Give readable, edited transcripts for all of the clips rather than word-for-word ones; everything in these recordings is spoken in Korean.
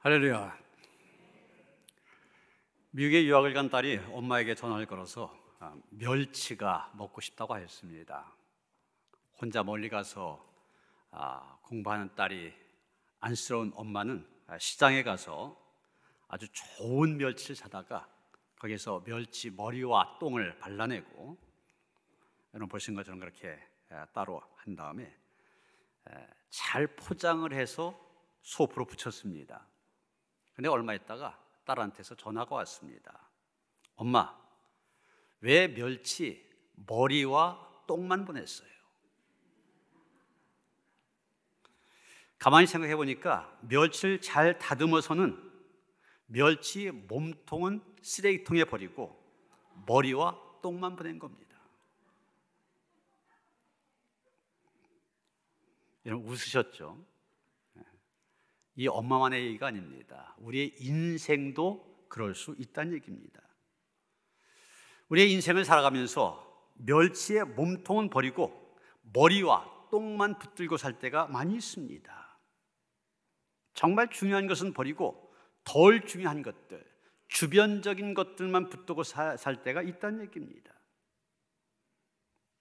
할렐루야. 미국에 유학을 간 딸이 엄마에게 전화를 걸어서 멸치가 먹고 싶다고 하였습니다. 혼자 멀리 가서 공부하는 딸이 안쓰러운 엄마는 시장에 가서 아주 좋은 멸치를 사다가 거기서 멸치 머리와 똥을 발라내고, 여러분 보신 것처럼 그렇게 따로 한 다음에 잘 포장을 해서 소프로 붙였습니다. 근데 얼마 있다가 딸한테서 전화가 왔습니다. 엄마, 왜 멸치 머리와 똥만 보냈어요? 가만히 생각해 보니까 멸치를 잘 다듬어서는 멸치 몸통은 쓰레기통에 버리고 머리와 똥만 보낸 겁니다. 여러분 웃으셨죠? 이 엄마만의 얘기가 아닙니다. 우리의 인생도 그럴 수 있다는 얘기입니다. 우리의 인생을 살아가면서 멸치의 몸통은 버리고 머리와 똥만 붙들고 살 때가 많이 있습니다. 정말 중요한 것은 버리고 덜 중요한 것들, 주변적인 것들만 붙들고 살 때가 있다는 얘기입니다.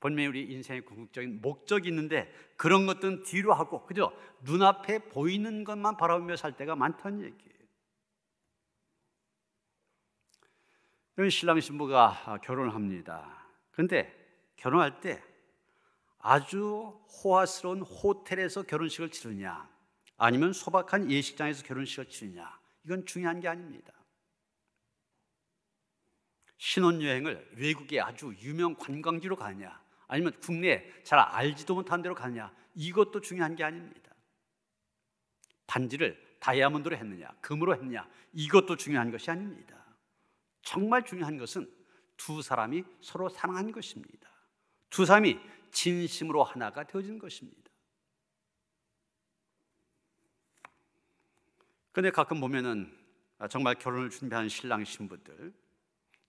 분명히 우리 인생의 궁극적인 목적이 있는데 그런 것들은 뒤로 하고 그죠? 눈앞에 보이는 것만 바라보며 살 때가 많다는 얘기예요. 신랑 신부가 결혼을 합니다. 그런데 결혼할 때 아주 호화스러운 호텔에서 결혼식을 치르냐, 아니면 소박한 예식장에서 결혼식을 치르냐, 이건 중요한 게 아닙니다. 신혼여행을 외국의 아주 유명 관광지로 가냐, 아니면 국내에 잘 알지도 못한 데로 가냐, 이것도 중요한 게 아닙니다. 반지를 다이아몬드로 했느냐, 금으로 했느냐, 이것도 중요한 것이 아닙니다. 정말 중요한 것은 두 사람이 서로 사랑한 것입니다. 두 사람이 진심으로 하나가 되어진 것입니다. 그런데 가끔 보면은 정말 결혼을 준비하는 신랑 신부들,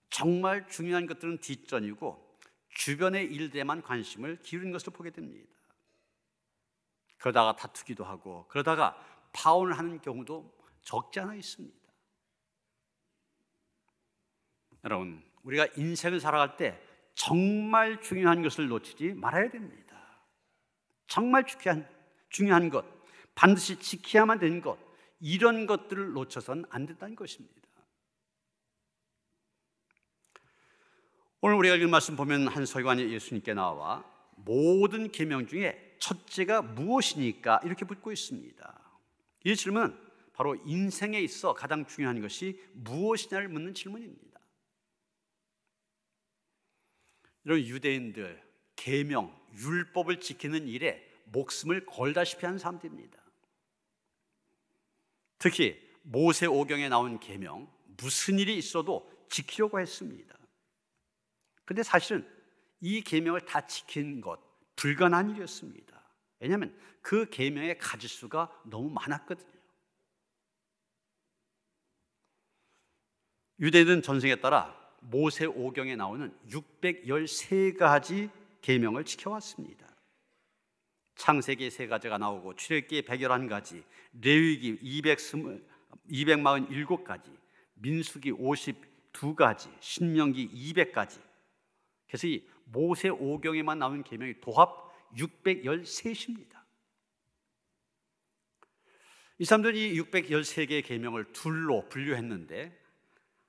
정말 중요한 것들은 뒷전이고 주변의 일들에만 관심을 기울이는 것을 보게 됩니다. 그러다가 다투기도 하고 그러다가 파혼을 하는 경우도 적지 않아 있습니다. 여러분, 우리가 인생을 살아갈 때 정말 중요한 것을 놓치지 말아야 됩니다. 정말 중요한 것, 반드시 지켜야만 되는 것, 이런 것들을 놓쳐서는 안 된다는 것입니다. 오늘 우리가 읽은 말씀 보면 한 서기관이 예수님께 나와 모든 계명 중에 첫째가 무엇이니까 이렇게 묻고 있습니다. 이 질문은 바로 인생에 있어 가장 중요한 것이 무엇이냐를 묻는 질문입니다. 이런 유대인들 계명, 율법을 지키는 일에 목숨을 걸다시피 하는 사람들입니다. 특히 모세오경에 나온 계명, 무슨 일이 있어도 지키려고 했습니다. 그런데 사실은 이 계명을 다 지킨 것 불가능한 일이었습니다. 왜냐하면 그 계명의 가지수가 너무 많았거든요. 유대인은 전승에 따라 모세오경에 나오는 613가지 계명을 지켜왔습니다. 창세기 3가지가 나오고 출애굽기 111가지, 레위기 247가지, 민수기 52가지, 신명기 200가지. 그래서 이 모세오경에만 나오는 계명이 도합 613입니다. 이 사람들이 613개의 계명을 둘로 분류했는데,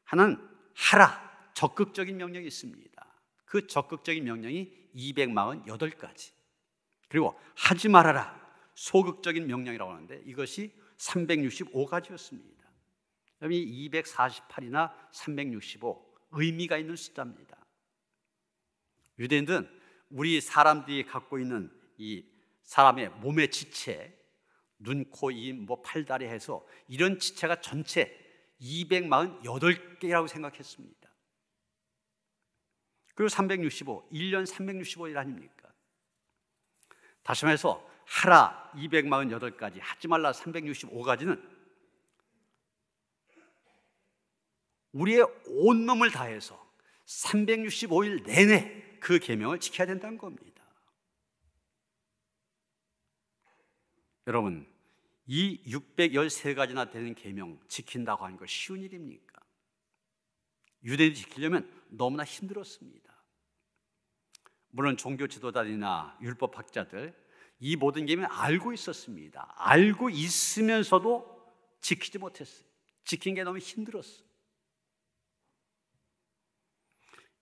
하나는 하라, 적극적인 명령이 있습니다. 그 적극적인 명령이 248가지. 그리고 하지 말아라, 소극적인 명령이라고 하는데 이것이 365가지였습니다. 이 248이나 365 의미가 있는 숫자입니다. 유대인들은 우리 사람들이 갖고 있는 이 사람의 몸의 지체, 눈, 코, 입, 팔다리 해서 이런 지체가 전체 248개라고 생각했습니다. 그리고 365, 1년 365일 아닙니까? 다시 말해서 하라 248가지, 하지 말라 365가지는 우리의 온몸을 다해서 365일 내내 그 계명을 지켜야 된다는 겁니다. 여러분, 이 613가지나 되는 계명 지킨다고 하는 거 쉬운 일입니까? 유대인이 지키려면 너무나 힘들었습니다. 물론 종교 지도자들이나 율법학자들 이 모든 계명을 알고 있었습니다. 알고 있으면서도 지키지 못했어요. 지킨 게 너무 힘들었어요.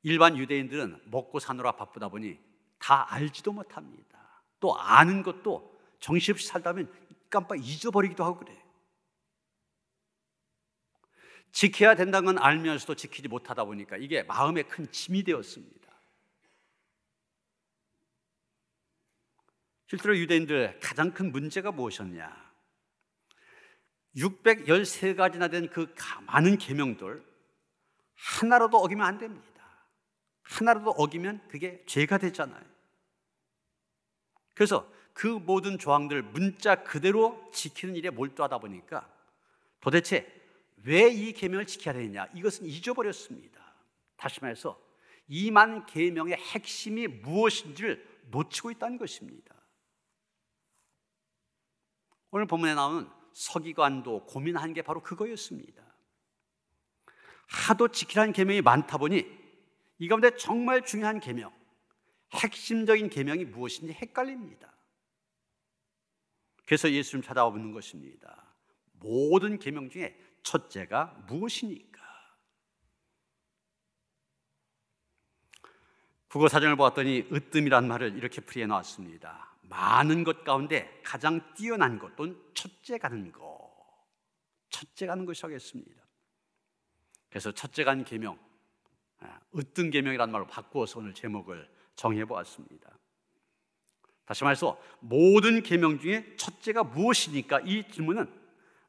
일반 유대인들은 먹고 사느라 바쁘다 보니 다 알지도 못합니다. 또 아는 것도 정신없이 살다 보면 깜빡 잊어버리기도 하고 그래요. 지켜야 된다는 건 알면서도 지키지 못하다 보니까 이게 마음에 큰 짐이 되었습니다. 실제로 유대인들 가장 큰 문제가 무엇이었냐? 613가지나 된 그 많은 계명들 하나라도 어기면 안 됩니다. 하나라도 어기면 그게 죄가 되잖아요. 그래서 그 모든 조항들 문자 그대로 지키는 일에 몰두하다 보니까 도대체 왜 이 계명을 지켜야 되느냐, 이것은 잊어버렸습니다. 다시 말해서 이 많은 계명의 핵심이 무엇인지를 놓치고 있다는 것입니다. 오늘 본문에 나오는 서기관도 고민한 게 바로 그거였습니다. 하도 지키라는 계명이 많다 보니 이 가운데 정말 중요한 계명, 핵심적인 계명이 무엇인지 헷갈립니다. 그래서 예수님 찾아와 묻는 것입니다. 모든 계명 중에 첫째가 무엇이니까? 국어 사전을 보았더니 으뜸이란 말을 이렇게 풀이해 놨습니다. 많은 것 가운데 가장 뛰어난 것 또는 첫째 가는 것, 첫째 가는 것이 하겠습니다. 그래서 첫째 간 계명, 으뜸 계명이라는 말로 바꾸어서 오늘 제목을 정해 보았습니다. 다시 말해서 모든 계명 중에 첫째가 무엇이니까, 이 질문은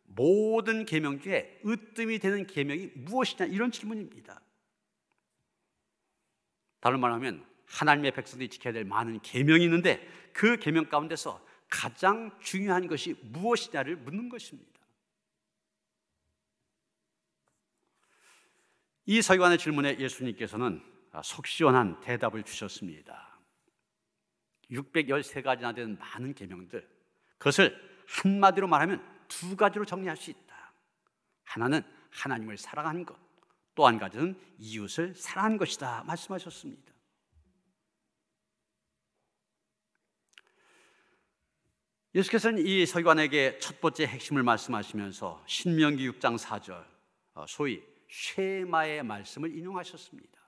모든 계명 중에 으뜸이 되는 계명이 무엇이냐, 이런 질문입니다. 다른 말로 하면 하나님의 백성들이 지켜야 될 많은 계명이 있는데 그 계명 가운데서 가장 중요한 것이 무엇이냐를 묻는 것입니다. 이 서기관의 질문에 예수님께서는 속 시원한 대답을 주셨습니다. 613가지나 되는 많은 계명들, 그것을 한마디로 말하면 두 가지로 정리할 수 있다. 하나는 하나님을 사랑하는 것, 또 한 가지는 이웃을 사랑하는 것이다 말씀하셨습니다. 예수께서는 이 서기관에게 첫 번째 핵심을 말씀하시면서 신명기 6장 4절, 소위 쉐마의 말씀을 인용하셨습니다.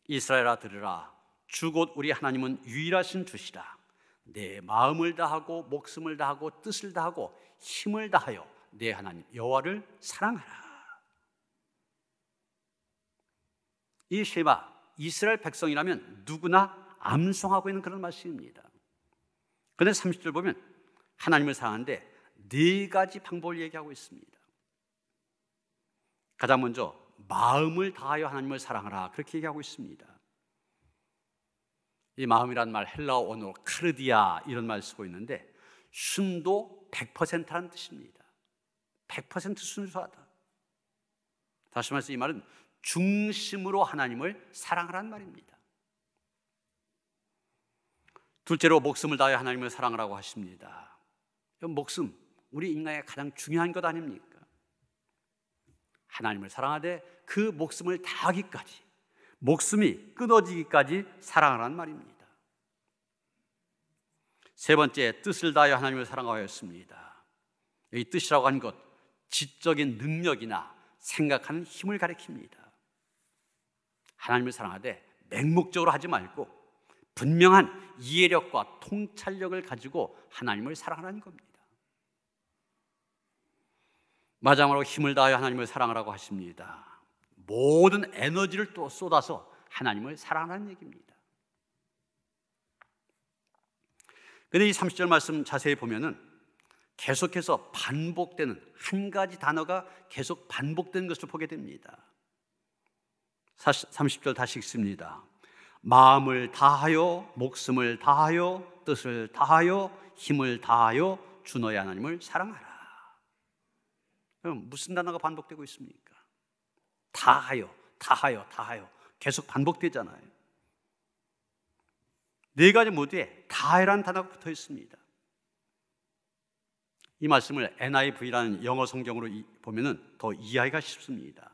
이스라엘아 들으라, 주 곧 우리 하나님은 유일하신 주시라. 내 마음을 다하고 목숨을 다하고 뜻을 다하고 힘을 다하여 내 하나님 여호와를 사랑하라. 이 쉐마, 이스라엘 백성이라면 누구나 암송하고 있는 그런 말씀입니다. 그런데 30절 보면 하나님을 사랑하는데 네 가지 방법을 얘기하고 있습니다. 가장 먼저 마음을 다하여 하나님을 사랑하라, 그렇게 얘기하고 있습니다. 이 마음이란 말 헬라어 원어로 카르디아 이런 말 쓰고 있는데 순도 100%라는 뜻입니다. 100% 순수하다. 다시 말해서 이 말은 중심으로 하나님을 사랑하라는 말입니다. 둘째로 목숨을 다하여 하나님을 사랑하라고 하십니다. 목숨, 우리 인간의 가장 중요한 것 아닙니까? 하나님을 사랑하되 그 목숨을 다하기까지, 목숨이 끊어지기까지 사랑하라는 말입니다. 세 번째, 뜻을 다하여 하나님을 사랑하였습니다. 이 뜻이라고 하는 것, 지적인 능력이나 생각하는 힘을 가리킵니다. 하나님을 사랑하되 맹목적으로 하지 말고 분명한 이해력과 통찰력을 가지고 하나님을 사랑하라는 겁니다. 마지막으로 힘을 다하여 하나님을 사랑하라고 하십니다. 모든 에너지를 또 쏟아서 하나님을 사랑하는 얘기입니다. 그런데 이 30절 말씀 자세히 보면은 계속해서 반복되는 한 가지 단어가 계속 반복되는 것을 보게 됩니다. 30절 다시 읽습니다. 마음을 다하여, 목숨을 다하여, 뜻을 다하여, 힘을 다하여 주 너의 하나님을 사랑하라. 그럼 무슨 단어가 반복되고 있습니까? 다하여, 다하여, 다하여 계속 반복되잖아요. 네 가지 모두에 다하여라는 단어가 붙어 있습니다. 이 말씀을 NIV라는 영어 성경으로 보면은 더 이해하기가 쉽습니다.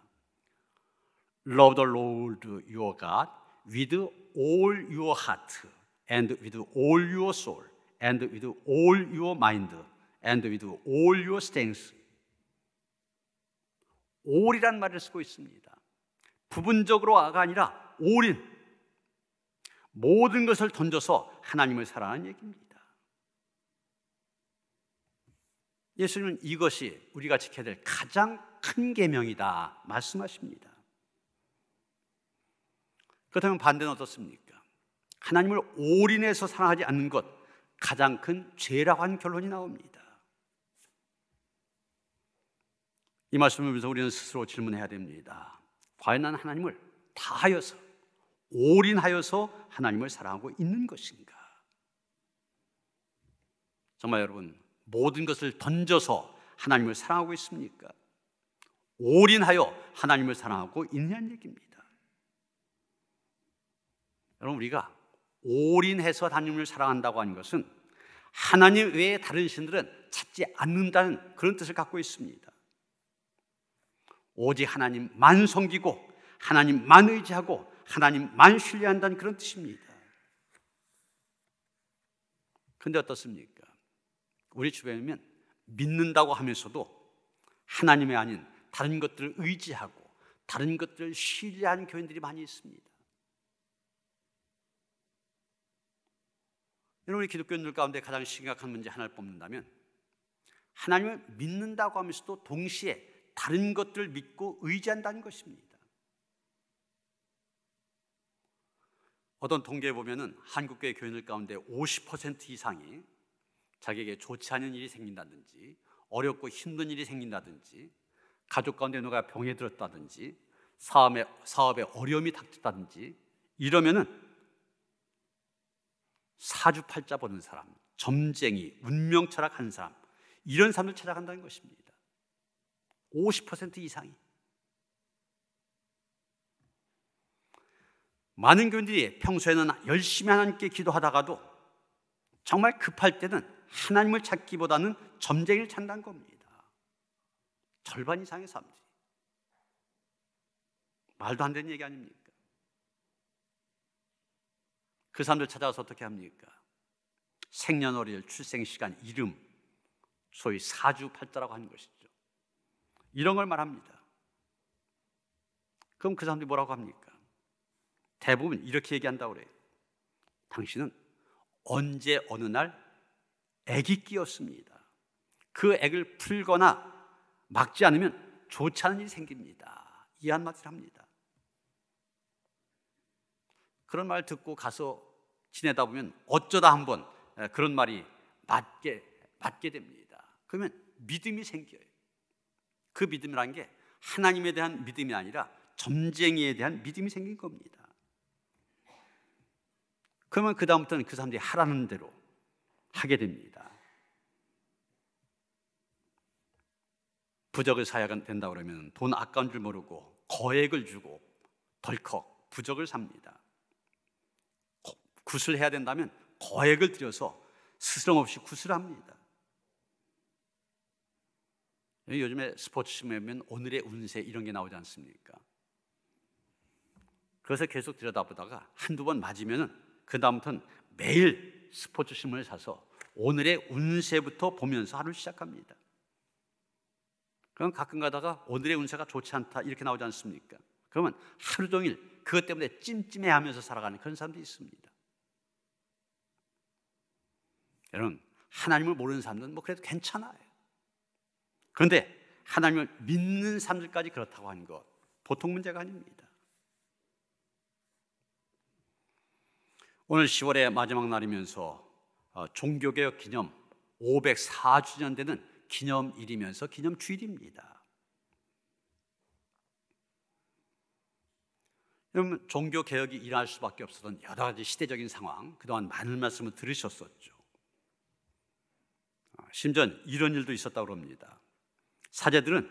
Love the Lord your God with all your heart and with all your soul and with all your mind and with all your strength. all이란 말을 쓰고 있습니다. 부분적으로가 아니라 all인, 모든 것을 던져서 하나님을 사랑하는 얘기입니다. 예수님은 이것이 우리가 지켜야 될 가장 큰 계명이다 말씀하십니다. 그렇다면 반대는 어떻습니까? 하나님을 올인해서 사랑하지 않는 것, 가장 큰 죄라고 하는 결론이 나옵니다. 이 말씀을 보면서 우리는 스스로 질문해야 됩니다. 과연 나는 하나님을 다하여서, 올인하여서 하나님을 사랑하고 있는 것인가? 정말 여러분, 모든 것을 던져서 하나님을 사랑하고 있습니까? 올인하여 하나님을 사랑하고 있냐는 얘기입니다. 여러분, 우리가 올인해서 하나님을 사랑한다고 하는 것은 하나님 외에 다른 신들은 찾지 않는다는 그런 뜻을 갖고 있습니다. 오직 하나님만 섬기고 하나님만 의지하고 하나님만 신뢰한다는 그런 뜻입니다. 그런데 어떻습니까? 우리 주변에 보면 믿는다고 하면서도 하나님이 아닌 다른 것들을 의지하고 다른 것들을 신뢰하는 교인들이 많이 있습니다. 여러분, 우리 기독교인들 가운데 가장 심각한 문제 하나를 뽑는다면 하나님을 믿는다고 하면서도 동시에 다른 것들을 믿고 의지한다는 것입니다. 어떤 통계에 보면은 한국교회 교인들 가운데 50% 이상이 자기에게 좋지 않은 일이 생긴다든지 어렵고 힘든 일이 생긴다든지 가족 가운데 누가 병에 들었다든지 사업에 어려움이 닥쳤다든지 이러면은 사주팔자 보는 사람, 점쟁이, 운명철학한 사람, 이런 사람을 찾아간다는 것입니다. 50% 이상이. 많은 교인들이 평소에는 열심히 하나님께 기도하다가도 정말 급할 때는 하나님을 찾기보다는 점쟁이를 찾는다는 겁니다. 절반 이상의 사람들이. 말도 안 되는 얘기 아닙니까? 그 사람들 찾아가서 어떻게 합니까? 생년월일, 출생시간, 이름, 소위 사주팔자라고 하는 것이죠. 이런 걸 말합니다. 그럼 그 사람들이 뭐라고 합니까? 대부분 이렇게 얘기한다고 그래요. 당신은 언제 어느 날 액이 끼었습니다. 그 액을 풀거나 막지 않으면 좋지 않은 일이 생깁니다. 이 한마디를 합니다. 그런 말 듣고 가서 지내다 보면 어쩌다 한번 그런 말이 맞게 됩니다. 그러면 믿음이 생겨요. 그 믿음이라는 게 하나님에 대한 믿음이 아니라 점쟁이에 대한 믿음이 생긴 겁니다. 그러면 그 다음부터는 그 사람들이 하라는 대로 하게 됩니다. 부적을 사야 된다 그러면 돈 아까운 줄 모르고 거액을 주고 덜컥 부적을 삽니다. 굿을 해야 된다면 거액을 들여서 스스럼 없이 굿을 합니다. 요즘에 스포츠심에 보면 오늘의 운세 이런 게 나오지 않습니까? 그래서 계속 들여다보다가 한두 번 맞으면 그 다음부터는 매일 스포츠신문을 사서 오늘의 운세부터 보면서 하루를 시작합니다. 그럼 가끔 가다가 오늘의 운세가 좋지 않다 이렇게 나오지 않습니까? 그러면 하루 종일 그것 때문에 찜찜해하면서 살아가는 그런 사람들이 있습니다. 여러분, 하나님을 모르는 사람들은 뭐 그래도 괜찮아요. 그런데 하나님을 믿는 사람들까지 그렇다고 하는 것 보통 문제가 아닙니다. 오늘 10월의 마지막 날이면서 종교개혁 기념 504주년 되는 기념일이면서 기념주일입니다. 여러분, 종교개혁이 일어날 수밖에 없었던 여러 가지 시대적인 상황, 그동안 많은 말씀을 들으셨었죠. 심지어 이런 일도 있었다고 합니다. 사제들은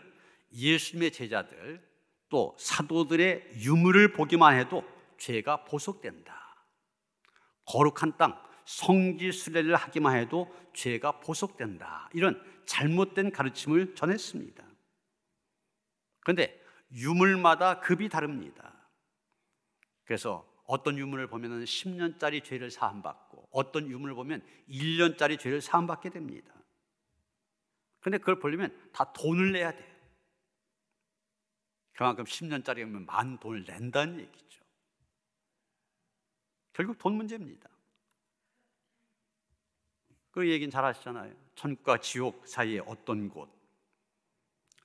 예수님의 제자들 또 사도들의 유물을 보기만 해도 죄가 보속된다. 거룩한 땅 성지 순례를 하기만 해도 죄가 보속된다. 이런 잘못된 가르침을 전했습니다. 그런데 유물마다 급이 다릅니다. 그래서 어떤 유물을 보면 10년짜리 죄를 사함받고 어떤 유물을 보면 1년짜리 죄를 사함받게 됩니다. 그런데 그걸 보려면 다 돈을 내야 돼요. 그만큼 10년짜리면 많은 돈을 낸다는 얘기죠. 결국 돈 문제입니다. 그 얘기는 잘 아시잖아요. 천국과 지옥 사이에 어떤 곳,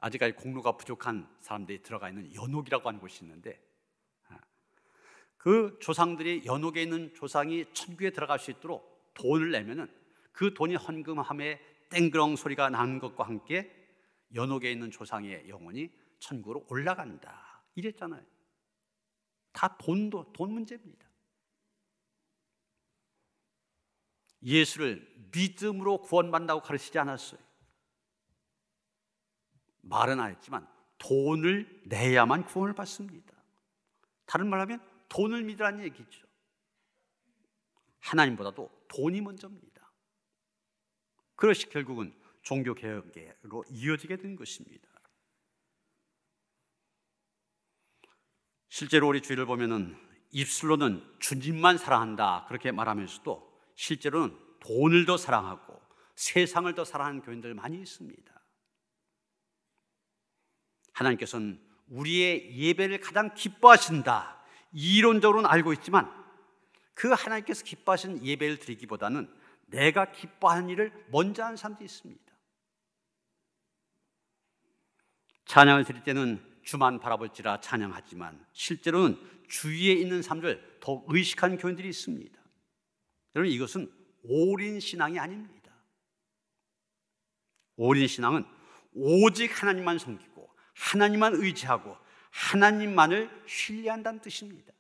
아직까지 공로가 부족한 사람들이 들어가 있는 연옥이라고 하는 곳이 있는데, 그 조상들이 연옥에 있는 조상이 천국에 들어갈 수 있도록 돈을 내면은 그 돈이 헌금함에 땡그렁 소리가 나는 것과 함께 연옥에 있는 조상의 영혼이 천국으로 올라간다, 이랬잖아요. 다 돈 문제입니다. 예수를 믿음으로 구원받는다고 가르치지 않았어요. 말은 안 했지만 돈을 내야만 구원을 받습니다. 다른 말로 하면 돈을 믿으라는 얘기죠. 하나님보다도 돈이 먼저입니다. 그것이 결국은 종교개혁으로 이어지게 된 것입니다. 실제로 우리 주위를 보면은 입술로는 주님만 사랑한다 그렇게 말하면서도 실제로는 돈을 더 사랑하고 세상을 더 사랑하는 교인들 많이 있습니다. 하나님께서는 우리의 예배를 가장 기뻐하신다, 이론적으로는 알고 있지만 그 하나님께서 기뻐하신 예배를 드리기보다는 내가 기뻐하는 일을 먼저 하는 사람들이 있습니다. 찬양을 드릴 때는 주만 바라볼지라 찬양하지만 실제로는 주위에 있는 사람들 더 의식하는 교인들이 있습니다. 여러분, 이것은 올인 신앙이 아닙니다. 올인 신앙은 오직 하나님만 섬기고 하나님만 의지하고 하나님만을 신뢰한다는 뜻입니다.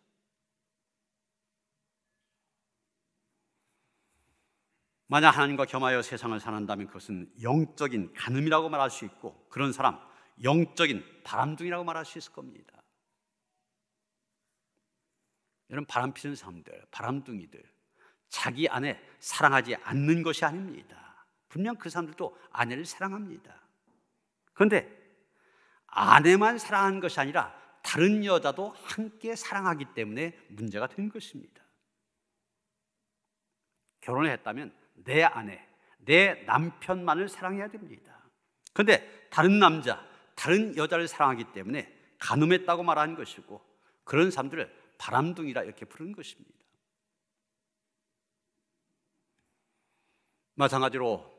만약 하나님과 겸하여 세상을 사는다면 그것은 영적인 간음이라고 말할 수 있고, 그런 사람 영적인 바람둥이라고 말할 수 있을 겁니다. 여러분, 바람 피는 사람들, 바람둥이들, 자기 아내 사랑하지 않는 것이 아닙니다. 분명 그 사람들도 아내를 사랑합니다. 그런데 아내만 사랑하는 것이 아니라 다른 여자도 함께 사랑하기 때문에 문제가 된 것입니다. 결혼을 했다면 내 아내, 내 남편만을 사랑해야 됩니다. 그런데 다른 남자, 다른 여자를 사랑하기 때문에 간음했다고 말하는 것이고, 그런 사람들을 바람둥이라 이렇게 부르는 것입니다. 마찬가지로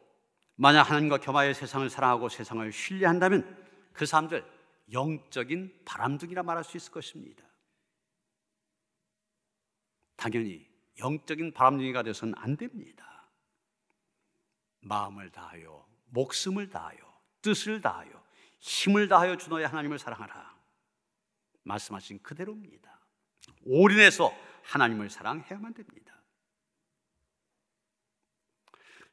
만약 하나님과 겸하여 세상을 사랑하고 세상을 신뢰한다면 그 사람들 영적인 바람둥이라 말할 수 있을 것입니다. 당연히 영적인 바람둥이가 되어서는 안 됩니다. 마음을 다하여, 목숨을 다하여, 뜻을 다하여, 힘을 다하여 주 너의 하나님을 사랑하라 말씀하신 그대로입니다. 올인해서 하나님을 사랑해야만 됩니다.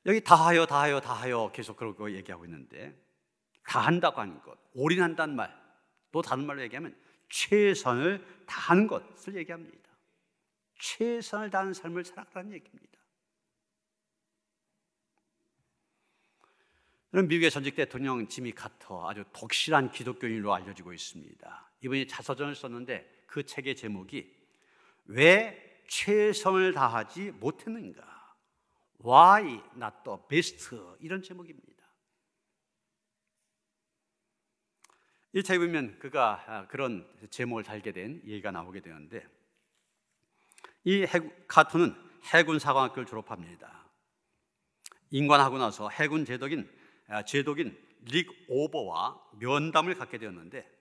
여기 다하여 계속 그러고 얘기하고 있는데, 다한다고 하는 것, 올인한다는 말, 또 다른 말로 얘기하면 최선을 다하는 것을 얘기합니다. 최선을 다하는 삶을 살아가라는 얘기입니다. 미국의 전직 대통령 지미 카터, 아주 독실한 기독교인으로 알려지고 있습니다. 이분이 자서전을 썼는데 그 책의 제목이 왜 최선을 다하지 못했는가? Why not the best? 이런 제목입니다. 이 책에 보면 그가 그런 제목을 달게 된 얘기가 나오게 되는데, 이 카터는 해군 사관학교를 졸업합니다. 임관하고 나서 해군 제독인 릭 오버와 면담을 갖게 되었는데,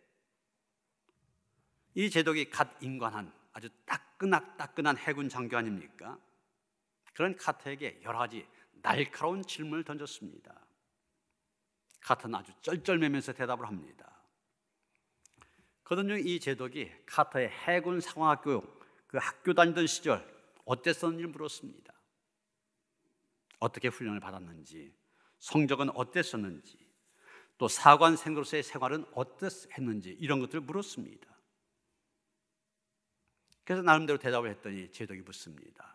이 제독이 갓 임관한 아주 따끈한 해군 장교 아닙니까? 그런 카터에게 여러 가지 날카로운 질문을 던졌습니다. 카터는 아주 쩔쩔매면서 대답을 합니다. 그러던 중 이 제독이 카터의 해군 상황학교 그 학교 다니던 시절 어땠었는지 물었습니다. 어떻게 훈련을 받았는지, 성적은 어땠었는지, 또 사관생으로서의 생활은 어땠는지 이런 것들을 물었습니다. 그래서 나름대로 대답을 했더니 제독이 묻습니다.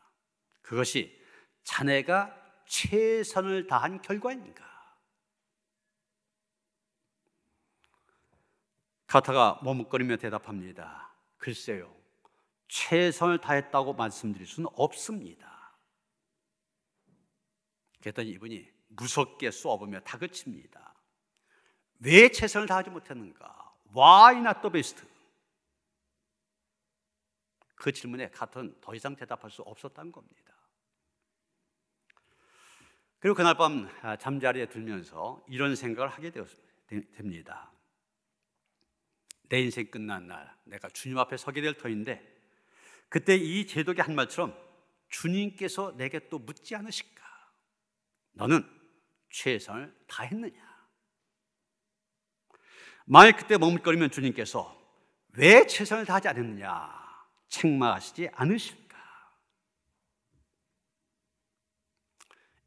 그것이 자네가 최선을 다한 결과인가? 카타가 머뭇거리며 대답합니다. 글쎄요, 최선을 다했다고 말씀드릴 수는 없습니다. 그랬더니 이분이 무섭게 쏘아보며 다그칩니다. 왜 최선을 다하지 못했는가? Why not the best? 그 질문에 카터는 더 이상 대답할 수 없었다는 겁니다. 그리고 그날 밤 잠자리에 들면서 이런 생각을 하게 됩니다. 내 인생 끝난 날 내가 주님 앞에 서게 될 터인데, 그때 이 제독이 한 말처럼 주님께서 내게 또 묻지 않으실까? 너는 최선을 다했느냐? 만일 그때 머뭇거리면 주님께서 왜 최선을 다하지 않았느냐 책망하시지 않으실까?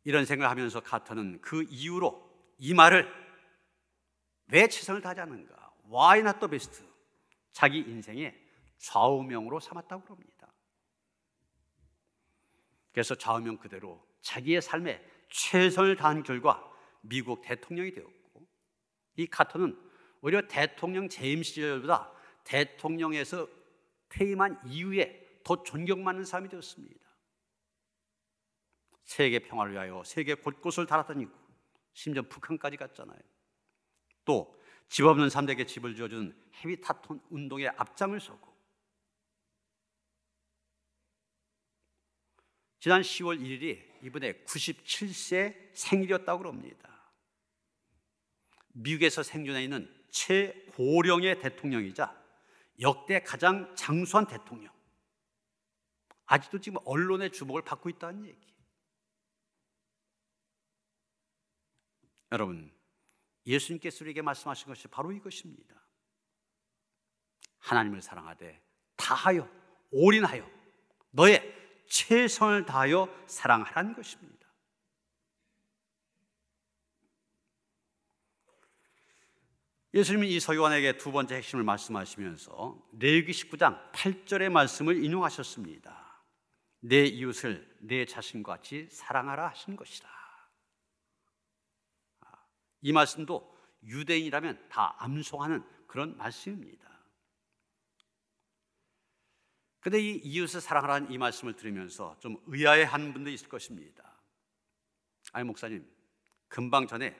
이런 생각을 하면서 카터는 그 이후로 이 말을, 왜 최선을 다하지 않는가, Why not the best? 자기 인생의 좌우명으로 삼았다고 합니다. 그래서 좌우명 그대로 자기의 삶에 최선을 다한 결과 미국 대통령이 되었고, 이 카터는 오히려 대통령 재임 시절보다 대통령에서 퇴임한 이후에 더 존경받는 사람이 되었습니다. 세계 평화를 위하여 세계 곳곳을 달아다니고 심지어 북한까지 갔잖아요. 또 집 없는 사람들에게 집을 지어준 헤비타톤 운동의 앞장을 서고, 지난 10월 1일이 이분의 97세 생일이었다고 합니다. 미국에서 생존해 있는 최고령의 대통령이자 역대 가장 장수한 대통령, 아직도 지금 언론의 주목을 받고 있다는 얘기. 여러분, 예수님께서 우리에게 말씀하신 것이 바로 이것입니다. 하나님을 사랑하되 다하여 올인하여 너의 최선을 다하여 사랑하라는 것입니다. 예수님은 이 서기관에게 두 번째 핵심을 말씀하시면서 레위기 19장 8절의 말씀을 인용하셨습니다. 내 이웃을 내 자신과 같이 사랑하라 하신 것이라. 이 말씀도 유대인이라면 다 암송하는 그런 말씀입니다. 그런데 이 이웃을 사랑하라는 이 말씀을 들으면서 좀 의아해하는 분도 있을 것입니다. 아니 목사님, 금방 전에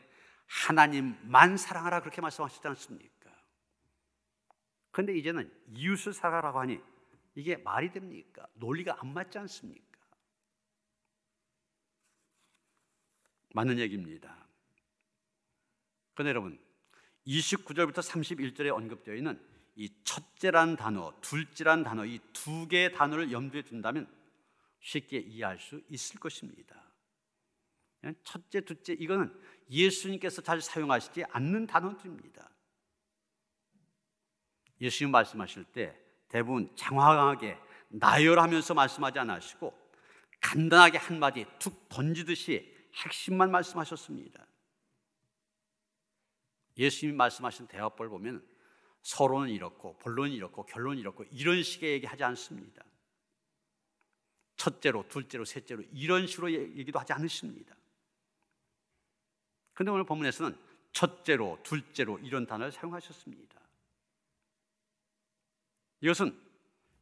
하나님만 사랑하라 그렇게 말씀하셨지 않습니까? 그런데 이제는 이웃을 사랑하라고 하니 이게 말이 됩니까? 논리가 안 맞지 않습니까? 맞는 얘기입니다. 그런데 여러분, 29절부터 31절에 언급되어 있는 이 첫째란 단어, 둘째란 단어, 이 두 개의 단어를 염두에 둔다면 쉽게 이해할 수 있을 것입니다. 첫째, 둘째, 이거는 예수님께서 잘 사용하시지 않는 단어들입니다. 예수님 말씀하실 때 대부분 장황하게 나열하면서 말씀하지 않으시고 간단하게 한마디 툭 던지듯이 핵심만 말씀하셨습니다. 예수님이 말씀하신 대화법을 보면 서론은 이렇고 본론은 이렇고 결론은 이렇고 이런 식의 얘기하지 않습니다. 첫째로, 둘째로, 셋째로 이런 식으로 얘기도 하지 않으십니다. 그런데 오늘 본문에서는 첫째로, 둘째로 이런 단어를 사용하셨습니다. 이것은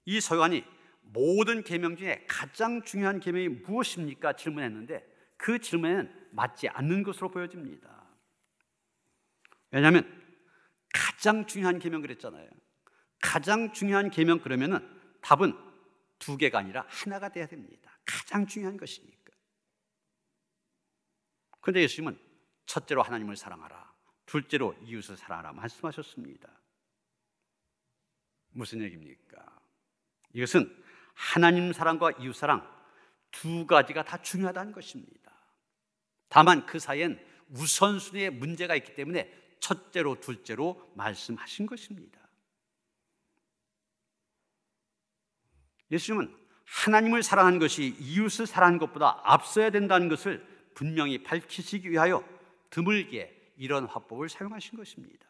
이 서기관이 모든 계명 중에 가장 중요한 계명이 무엇입니까? 질문했는데 그 질문에는 맞지 않는 것으로 보여집니다. 왜냐하면 가장 중요한 계명 그랬잖아요. 가장 중요한 계명 그러면은 답은 두 개가 아니라 하나가 돼야 됩니다. 가장 중요한 것이니까. 그런데 예수님은 첫째로 하나님을 사랑하라, 둘째로 이웃을 사랑하라 말씀하셨습니다. 무슨 얘기입니까? 이것은 하나님 사랑과 이웃 사랑 두 가지가 다 중요하다는 것입니다. 다만 그 사이엔 우선순위에 문제가 있기 때문에 첫째로 둘째로 말씀하신 것입니다. 예수님은 하나님을 사랑하는 것이 이웃을 사랑하는 것보다 앞서야 된다는 것을 분명히 밝히시기 위하여 드물게 이런 화법을 사용하신 것입니다.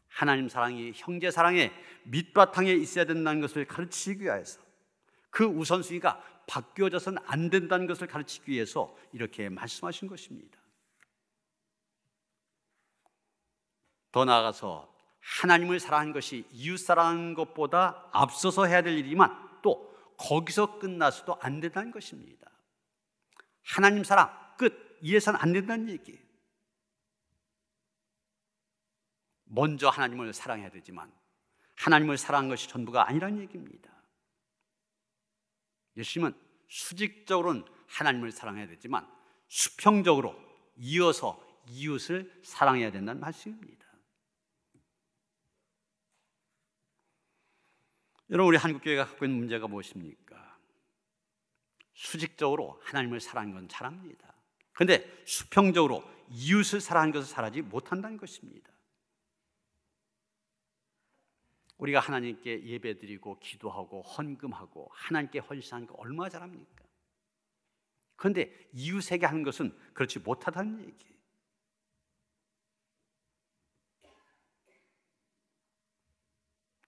하나님 사랑이 형제 사랑의 밑바탕에 있어야 된다는 것을 가르치기 위해서, 그 우선순위가 바뀌어져서는 안 된다는 것을 가르치기 위해서 이렇게 말씀하신 것입니다. 더 나아가서 하나님을 사랑하는 것이 이웃 사랑하는 것보다 앞서서 해야 될 일이지만 또 거기서 끝나서도 안 된다는 것입니다. 하나님 사랑 끝, 이래서는 안 된다는 얘기예요. 먼저 하나님을 사랑해야 되지만 하나님을 사랑하는 것이 전부가 아니라는 얘기입니다. 예수님은 수직적으로는 하나님을 사랑해야 되지만 수평적으로 이어서 이웃을 사랑해야 된다는 말씀입니다. 여러분, 우리 한국교회가 갖고 있는 문제가 무엇입니까? 수직적으로 하나님을 사랑하는 건 잘합니다. 그런데 수평적으로 이웃을 사랑하는 것을 잘하지 못한다는 것입니다. 우리가 하나님께 예배드리고 기도하고 헌금하고 하나님께 헌신하는 거 얼마나 잘합니까? 그런데 이웃에게 하는 것은 그렇지 못하다는 얘기예요.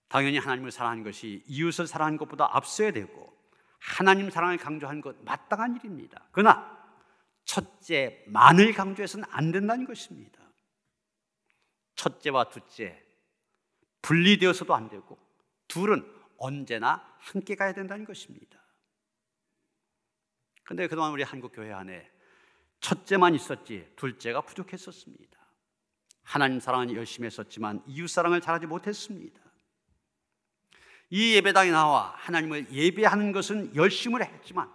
당연히 하나님을 사랑하는 것이 이웃을 사랑하는 것보다 앞서야 되고 하나님 사랑을 강조하는 것 마땅한 일입니다. 그러나 첫째만을 강조해서는 안 된다는 것입니다. 첫째와 둘째 분리되어서도 안 되고 둘은 언제나 함께 가야 된다는 것입니다. 그런데 그동안 우리 한국교회 안에 첫째만 있었지 둘째가 부족했었습니다. 하나님 사랑은 열심히 했었지만 이웃 사랑을 잘하지 못했습니다. 이 예배당에 나와 하나님을 예배하는 것은 열심을 했지만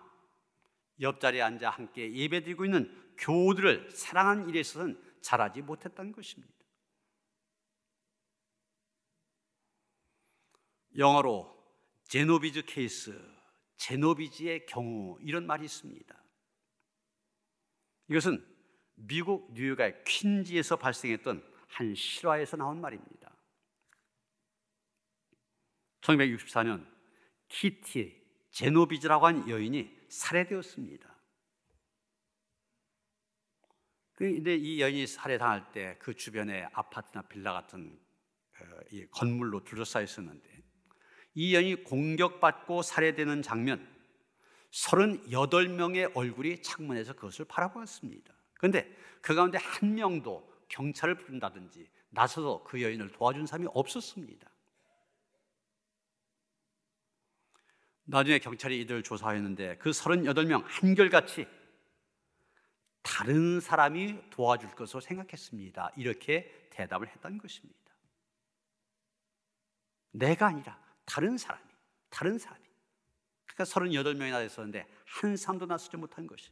옆자리에 앉아 함께 예배드리고 있는 교우들을 사랑하는 일에 있어서는 잘하지 못했다는 것입니다. 영어로 제노비즈 케이스, 제노비즈의 경우 이런 말이 있습니다. 이것은 미국 뉴욕의 퀸지에서 발생했던 한 실화에서 나온 말입니다. 1964년 키티 제노비즈라고 한 여인이 살해되었습니다. 그런데 이 여인이 살해당할 때 그 주변에 아파트나 빌라 같은 이 건물로 둘러싸여 있었는데 이 여인이 공격받고 살해되는 장면 38명의 얼굴이 창문에서 그것을 바라보았습니다. 그런데 그 가운데 한 명도 경찰을 부른다든지 나서서 그 여인을 도와준 사람이 없었습니다. 나중에 경찰이 이들을 조사했는데 그 38명 한결같이 다른 사람이 도와줄 것으로 생각했습니다. 이렇게 대답을 했다는 것입니다. 내가 아니라 다른 사람이. 그러니까 38명이나 됐었는데 한 사람도 나서지 못한 것이.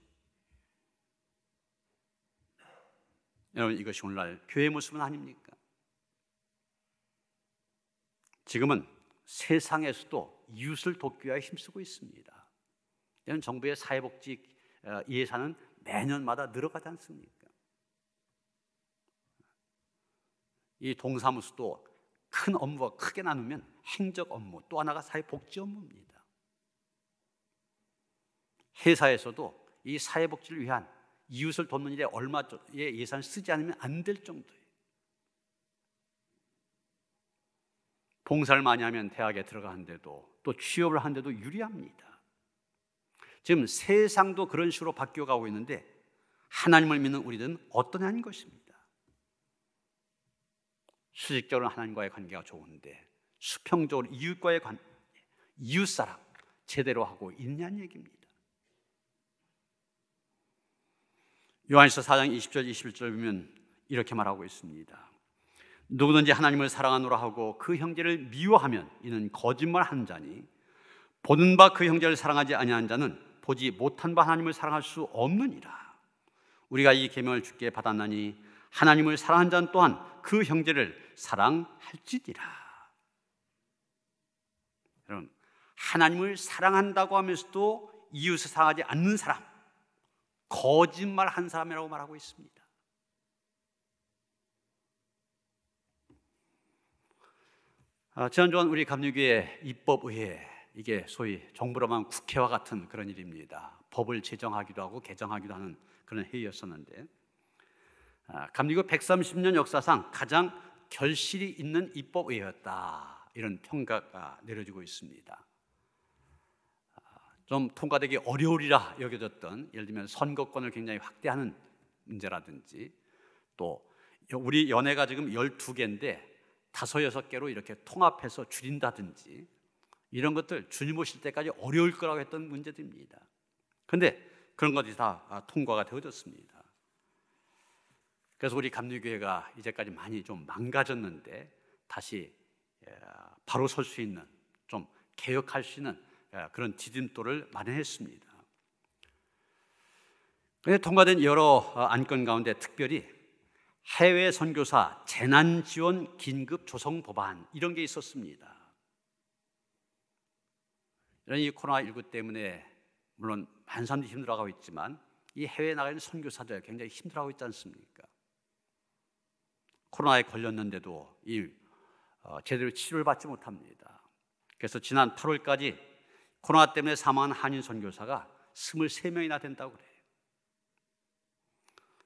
여러분, 이것이 오늘날 교회의 모습은 아닙니까? 지금은 세상에서도 이웃을 돕기 위해 힘쓰고 있습니다. 이런 정부의 사회복지 예산은 매년마다 늘어가지 않습니까? 이 동사무소도 큰 업무가 크게 나누면 행정 업무, 또 하나가 사회복지 업무입니다. 회사에서도 이 사회복지를 위한 이웃을 돕는 일에 얼마의 예산을 쓰지 않으면 안 될 정도예요. 봉사를 많이 하면 대학에 들어가는데도 또 취업을 하는데도 유리합니다. 지금 세상도 그런 식으로 바뀌어가고 있는데 하나님을 믿는 우리들은 어떠냐는 것입니다. 수직적으로 하나님과의 관계가 좋은데 수평적으로 이웃과의 관계, 이웃사랑 제대로 하고 있냐는 얘기입니다. 요한일서 4장 20절 21절 보면 이렇게 말하고 있습니다. 누구든지 하나님을 사랑하노라 하고 그 형제를 미워하면 이는 거짓말하는 자니 보는 바 그 형제를 사랑하지 아니하는 자는 보지 못한 바 하나님을 사랑할 수 없느니라. 우리가 이 계명을 주께 받았나니 하나님을 사랑하는 자는 또한 그 형제를 사랑할지니라. 여러분, 하나님을 사랑한다고 하면서도 이웃을 사랑하지 않는 사람, 거짓말한 사람이라고 말하고 있습니다. 지난주간 우리 감리교회 입법의회, 이게 소위 정부로 말하면 국회와 같은 그런 일입니다. 법을 제정하기도 하고 개정하기도 하는 그런 회의였었는데 감리교 130년 역사상 가장 결실이 있는 입법의회였다, 이런 평가가 내려지고 있습니다. 좀 통과되기 어려우리라 여겨졌던, 예를 들면 선거권을 굉장히 확대하는 문제라든지, 또 우리 연회가 지금 12개인데 5, 6개로 이렇게 통합해서 줄인다든지 이런 것들 주님 오실 때까지 어려울 거라고 했던 문제들입니다. 그런데 그런 것이 다 통과가 되어졌습니다. 그래서 우리 감리교회가 이제까지 많이 좀 망가졌는데 다시 바로 설 수 있는, 좀 개혁할 수 있는 그런 디딤돌을 마련했습니다. 그런데 통과된 여러 안건 가운데 특별히 해외 선교사 재난지원 긴급 조성 법안, 이런 게 있었습니다. 이런 이 코로나19 때문에 물론 많은 사람들이 힘들어하고 있지만 이 해외에 나가 있는 선교사들 굉장히 힘들어하고 있지 않습니까? 코로나에 걸렸는데도 제대로 치료를 받지 못합니다. 그래서 지난 8월까지 코로나 때문에 사망한 한인 선교사가 23명이나 된다고 그래요.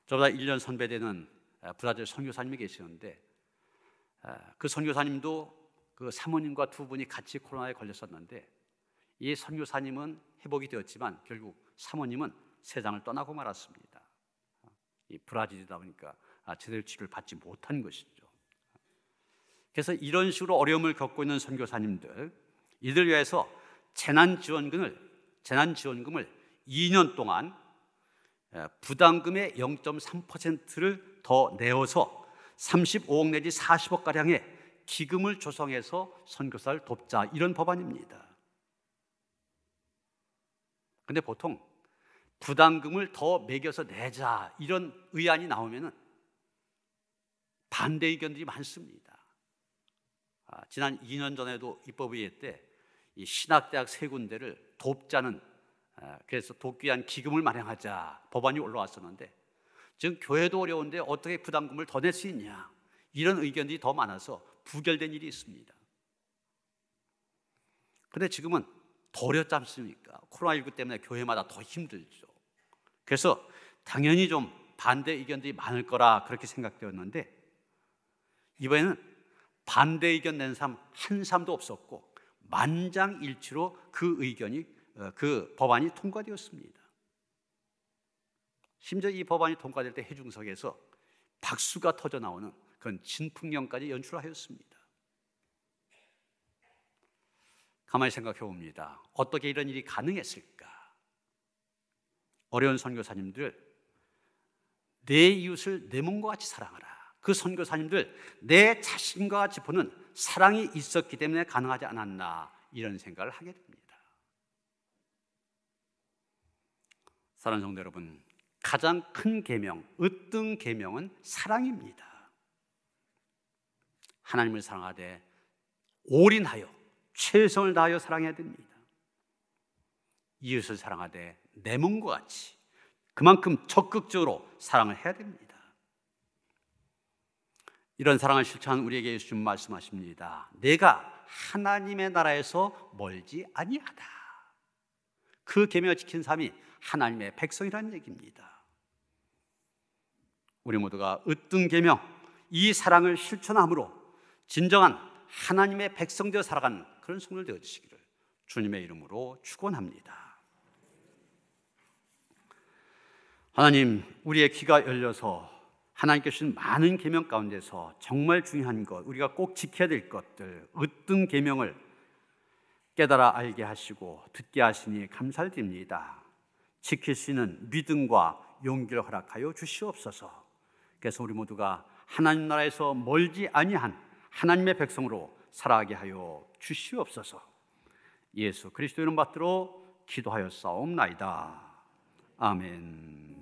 저보다 1년 선배되는 브라질 선교사님이 계시는데 그 선교사님도 그 사모님과 두 분이 같이 코로나에 걸렸었는데 이 선교사님은 회복이 되었지만 결국 사모님은 세상을 떠나고 말았습니다. 이 브라질이다 보니까 제대로 치료를 받지 못한 것이죠. 그래서 이런 식으로 어려움을 겪고 있는 선교사님들, 이들 위해서 재난지원금을 2년 동안 부담금의 0.3%를 더 내어서 35억 내지 40억 가량의 기금을 조성해서 선교사를 돕자, 이런 법안입니다. 그런데 보통 부담금을 더 매겨서 내자 이런 의안이 나오면 반대 의견들이 많습니다. 지난 2년 전에도 입법의회 때 이 신학대학 3군데를 돕자는, 그래서 돕기 위한 기금을 마련하자 법안이 올라왔었는데 지금 교회도 어려운데 어떻게 부담금을 더 낼 수 있냐, 이런 의견들이 더 많아서 부결된 일이 있습니다. 그런데 지금은 더 어렵지 않습니까? 코로나19 때문에 교회마다 더 힘들죠. 그래서 당연히 좀 반대 의견들이 많을 거라 그렇게 생각되었는데 이번에는 반대 의견 낸 사람 한 사람도 없었고 만장일치로 그 법안이 통과되었습니다. 심지어 이 법안이 통과될 때 회중석에서 박수가 터져 나오는 그런 진풍경까지 연출하였습니다. 가만히 생각해 봅니다. 어떻게 이런 일이 가능했을까? 어려운 선교사님들, 내 이웃을 내 몸과 같이 사랑하라. 그 선교사님들 내 자신과 같이 보는 사랑이 있었기 때문에 가능하지 않았나, 이런 생각을 하게 됩니다. 사랑하는 성도 여러분, 가장 큰 계명, 으뜸 계명은 사랑입니다. 하나님을 사랑하되 올인하여 최선을 다하여 사랑해야 됩니다. 이웃을 사랑하되 내 몸과 같이 그만큼 적극적으로 사랑을 해야 됩니다. 이런 사랑을 실천한 우리에게 예수님 말씀하십니다. 내가 하나님의 나라에서 멀지 아니하다. 그 계명을 지킨 사람이 하나님의 백성이라는 얘기입니다. 우리 모두가 으뜸 계명, 이 사랑을 실천함으로 진정한 하나님의 백성되어 살아가는 그런 성도들 되어주시기를 주님의 이름으로 축원합니다. 하나님, 우리의 귀가 열려서 하나님께서 주신 많은 계명 가운데서 정말 중요한 것, 우리가 꼭 지켜야 될 것들, 으뜸 계명을 깨달아 알게 하시고 듣게 하시니 감사를 드립니다. 지킬 수 있는 믿음과 용기를 허락하여 주시옵소서. 그래서 우리 모두가 하나님 나라에서 멀지 아니한 하나님의 백성으로 살아가게 하여 주시옵소서. 예수 그리스도 이름 받들어 기도하였사옵나이다. 아멘.